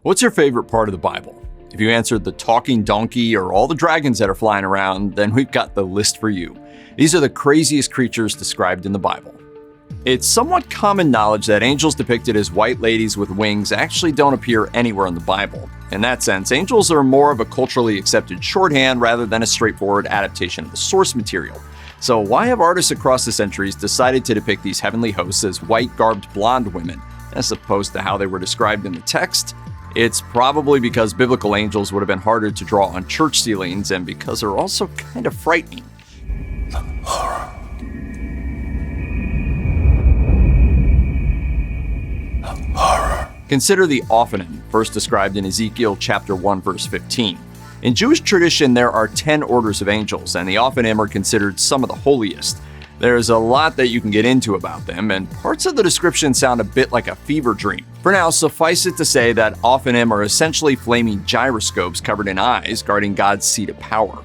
What's your favorite part of the Bible? If you answered the talking donkey or all the dragons that are flying around, then we've got the list for you. These are the craziest creatures described in the Bible. It's somewhat common knowledge that angels depicted as white ladies with wings actually don't appear anywhere in the Bible. In that sense, angels are more of a culturally accepted shorthand rather than a straightforward adaptation of the source material. So why have artists across the centuries decided to depict these heavenly hosts as white-garbed blonde women, as opposed to how they were described in the text? It's probably because biblical angels would have been harder to draw on church ceilings, and because they're also kind of frightening. The horror. The horror. Consider the Ophanim, first described in Ezekiel chapter 1, verse 15. In Jewish tradition, there are 10 orders of angels, and the Ophanim are considered some of the holiest. There's a lot that you can get into about them, and parts of the description sound a bit like a fever dream. For now, suffice it to say that Ophanim are essentially flaming gyroscopes covered in eyes guarding God's seat of power.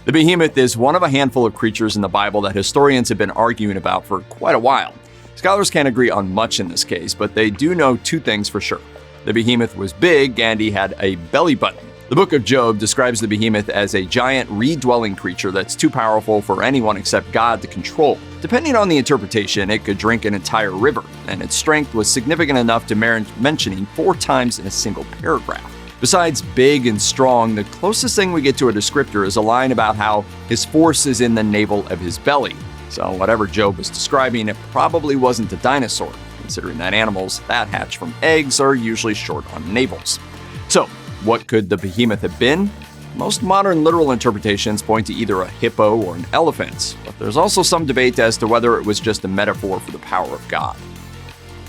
The Behemoth is one of a handful of creatures in the Bible that historians have been arguing about for quite a while. Scholars can't agree on much in this case, but they do know two things for sure. The Behemoth was big and he had a belly button. The book of Job describes the Behemoth as a giant reed-dwelling creature that's too powerful for anyone except God to control. Depending on the interpretation, it could drink an entire river, and its strength was significant enough to merit mentioning 4 times in a single paragraph. Besides big and strong, the closest thing we get to a descriptor is a line about how his force is in the navel of his belly. So whatever Job was describing, it probably wasn't a dinosaur, considering that animals that hatch from eggs are usually short on navels. So, what could the Behemoth have been? Most modern literal interpretations point to either a hippo or an elephant, but there's also some debate as to whether it was just a metaphor for the power of God.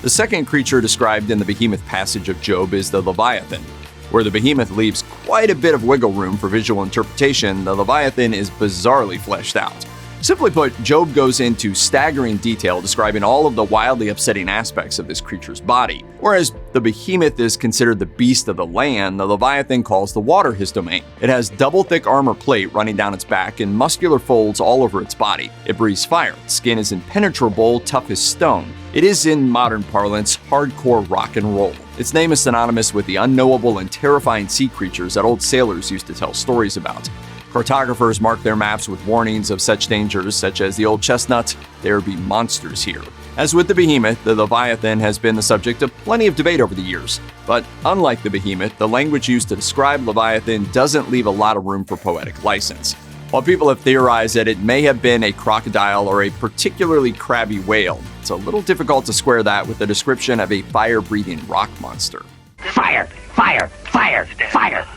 The second creature described in the Behemoth passage of Job is the Leviathan. Where the Behemoth leaves quite a bit of wiggle room for visual interpretation, the Leviathan is bizarrely fleshed out. Simply put, Job goes into staggering detail describing all of the wildly upsetting aspects of this creature's body. Whereas the Behemoth is considered the beast of the land, the Leviathan calls the water his domain. It has double thick armor plate running down its back and muscular folds all over its body. It breathes fire. Its skin is impenetrable, tough as stone. It is, in modern parlance, hardcore rock and roll. Its name is synonymous with the unknowable and terrifying sea creatures that old sailors used to tell stories about. Cartographers mark their maps with warnings of such dangers, such as the old chestnut, there be monsters here. As with the Behemoth, the Leviathan has been the subject of plenty of debate over the years. But unlike the Behemoth, the language used to describe Leviathan doesn't leave a lot of room for poetic license. While people have theorized that it may have been a crocodile or a particularly crabby whale, it's a little difficult to square that with the description of a fire-breathing rock monster. Fire! Fire! Fire! Fire!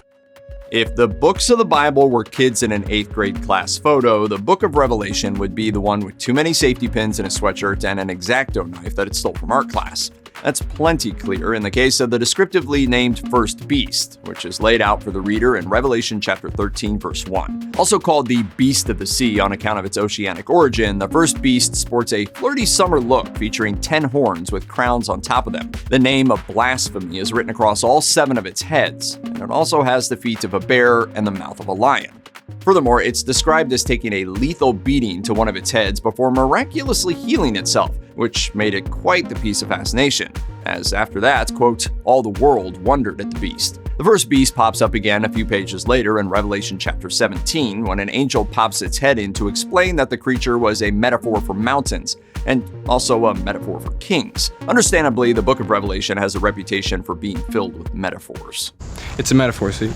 If the books of the Bible were kids in an 8th grade class photo, the book of Revelation would be the one with too many safety pins in a sweatshirt and an X-Acto knife that it stole from art class. That's plenty clear in the case of the descriptively named first beast, which is laid out for the reader in Revelation chapter 13, verse 1. Also called the Beast of the Sea on account of its oceanic origin, the first beast sports a flirty summer look featuring 10 horns with crowns on top of them. The name of blasphemy is written across all 7 of its heads, and it also has the feet of a bear and the mouth of a lion. Furthermore, it's described as taking a lethal beating to one of its heads before miraculously healing itself, which made it quite the piece of fascination, as after that, quote, all the world wondered at the beast. The first beast pops up again a few pages later in Revelation chapter 17 when an angel pops its head in to explain that the creature was a metaphor for mountains, and also a metaphor for kings. Understandably, the book of Revelation has a reputation for being filled with metaphors. It's a metaphor, see?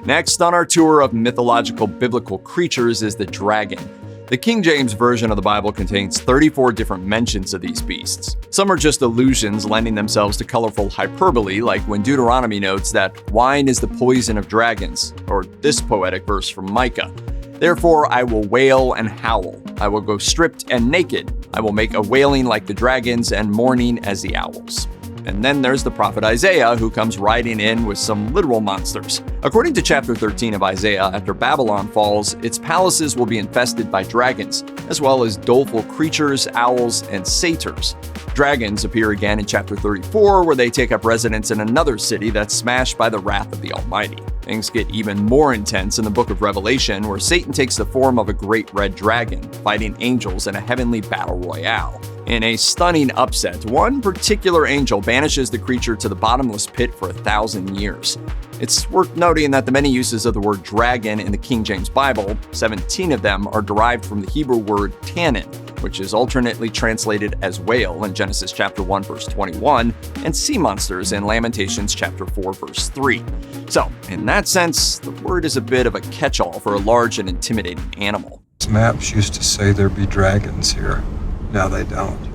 Next on our tour of mythological biblical creatures is the dragon. The King James Version of the Bible contains 34 different mentions of these beasts. Some are just allusions lending themselves to colorful hyperbole, like when Deuteronomy notes that wine is the poison of dragons, or this poetic verse from Micah. Therefore I will wail and howl. I will go stripped and naked. I will make a wailing like the dragons and mourning as the owls. And then there's the prophet Isaiah, who comes riding in with some literal monsters. According to chapter 13 of Isaiah, after Babylon falls, its palaces will be infested by dragons, as well as doleful creatures, owls, and satyrs. Dragons appear again in chapter 34, where they take up residence in another city that's smashed by the wrath of the Almighty. Things get even more intense in the book of Revelation, where Satan takes the form of a great red dragon, fighting angels in a heavenly battle royale. In a stunning upset, one particular angel banishes the creature to the bottomless pit for 1,000 years. It's worth noting that the many uses of the word dragon in the King James Bible, 17 of them, are derived from the Hebrew word tannin, which is alternately translated as whale in Genesis chapter 1 verse 21 and sea monsters in Lamentations chapter 4 verse 3. So, in that sense, the word is a bit of a catch-all for a large and intimidating animal. Maps used to say there'd be dragons here. Now they don't.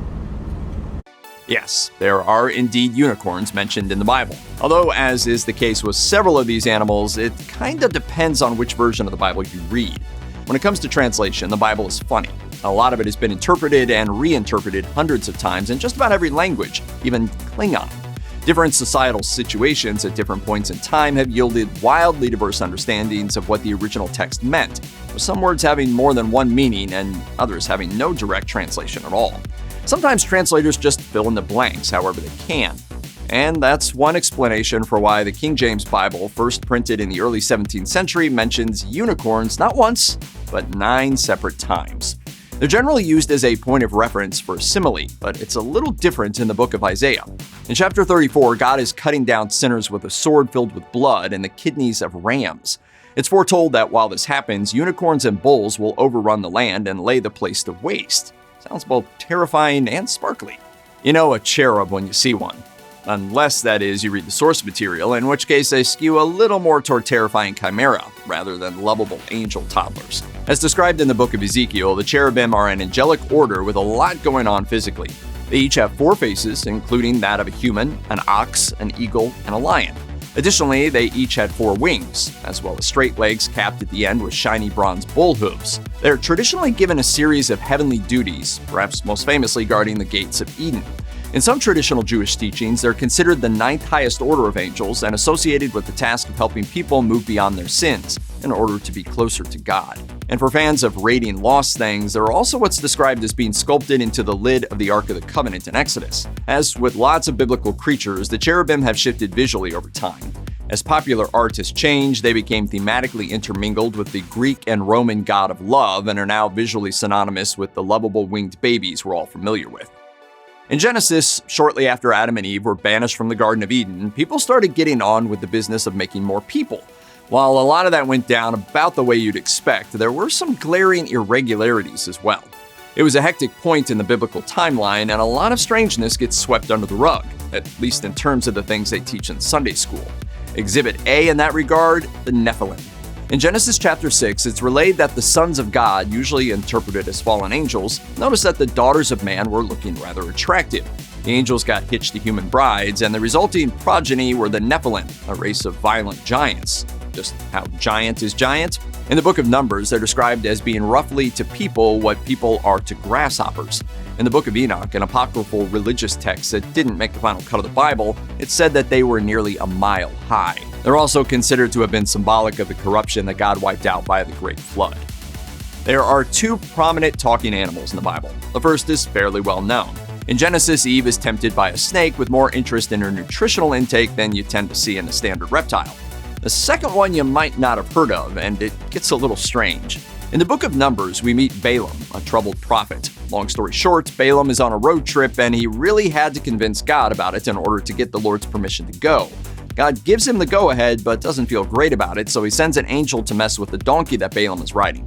Yes, there are indeed unicorns mentioned in the Bible. Although, as is the case with several of these animals, it kind of depends on which version of the Bible you read. When it comes to translation, the Bible is funny. A lot of it has been interpreted and reinterpreted hundreds of times in just about every language, even Klingon. Different societal situations at different points in time have yielded wildly diverse understandings of what the original text meant, with some words having more than one meaning and others having no direct translation at all. Sometimes translators just fill in the blanks however they can. And that's one explanation for why the King James Bible, first printed in the early 17th century, mentions unicorns not once, but 9 separate times. They're generally used as a point of reference for simile, but it's a little different in the book of Isaiah. In chapter 34, God is cutting down sinners with a sword filled with blood and the kidneys of rams. It's foretold that while this happens, unicorns and bulls will overrun the land and lay the place to waste. Sounds both terrifying and sparkly. You know a cherub when you see one. Unless, that is, you read the source material, in which case they skew a little more toward terrifying chimera rather than lovable angel toddlers. As described in the book of Ezekiel, the cherubim are an angelic order with a lot going on physically. They each have 4 faces, including that of a human, an ox, an eagle, and a lion. Additionally, they each had 4 wings, as well as straight legs capped at the end with shiny bronze bull hooves. They're traditionally given a series of heavenly duties, perhaps most famously guarding the gates of Eden. In some traditional Jewish teachings, they're considered the 9th highest order of angels and associated with the task of helping people move beyond their sins in order to be closer to God. And for fans of raiding lost things, they're also what's described as being sculpted into the lid of the Ark of the Covenant in Exodus. As with lots of biblical creatures, the cherubim have shifted visually over time. As popular art has changed, they became thematically intermingled with the Greek and Roman god of love and are now visually synonymous with the lovable winged babies we're all familiar with. In Genesis, shortly after Adam and Eve were banished from the Garden of Eden, people started getting on with the business of making more people. While a lot of that went down about the way you'd expect, there were some glaring irregularities as well. It was a hectic point in the biblical timeline, and a lot of strangeness gets swept under the rug, at least in terms of the things they teach in Sunday school. Exhibit A in that regard, the Nephilim. In Genesis chapter 6, it's relayed that the sons of God, usually interpreted as fallen angels, noticed that the daughters of man were looking rather attractive. The angels got hitched to human brides, and the resulting progeny were the Nephilim, a race of violent giants. Just how giant is giant? In the book of Numbers, they're described as being roughly to people what people are to grasshoppers. In the book of Enoch, an apocryphal religious text that didn't make the final cut of the Bible, it said that they were nearly a mile high. They're also considered to have been symbolic of the corruption that God wiped out by the Great Flood. There are 2 prominent talking animals in the Bible. The first is fairly well known. In Genesis, Eve is tempted by a snake with more interest in her nutritional intake than you tend to see in a standard reptile. The second one you might not have heard of, and it gets a little strange. In the book of Numbers, we meet Balaam, a troubled prophet. Long story short, Balaam is on a road trip and he really had to convince God about it in order to get the Lord's permission to go. God gives him the go-ahead but doesn't feel great about it, so he sends an angel to mess with the donkey that Balaam is riding.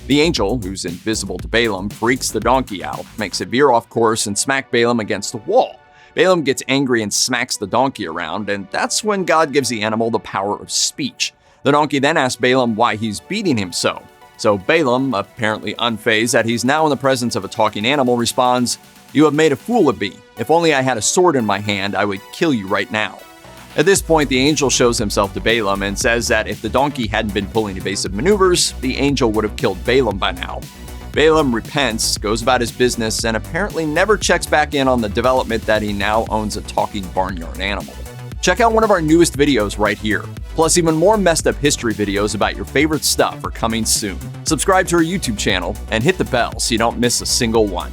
The angel, who's invisible to Balaam, freaks the donkey out, makes it veer off course and smack Balaam against the wall. Balaam gets angry and smacks the donkey around, and that's when God gives the animal the power of speech. The donkey then asks Balaam why he's beating him so. So Balaam, apparently unfazed that he's now in the presence of a talking animal, responds, "You have made a fool of me. If only I had a sword in my hand, I would kill you right now." At this point, the angel shows himself to Balaam and says that if the donkey hadn't been pulling evasive maneuvers, the angel would have killed Balaam by now. Balaam repents, goes about his business, and apparently never checks back in on the development that he now owns a talking barnyard animal. Check out one of our newest videos right here. Plus, even more messed up history videos about your favorite stuff are coming soon. Subscribe to our YouTube channel and hit the bell so you don't miss a single one.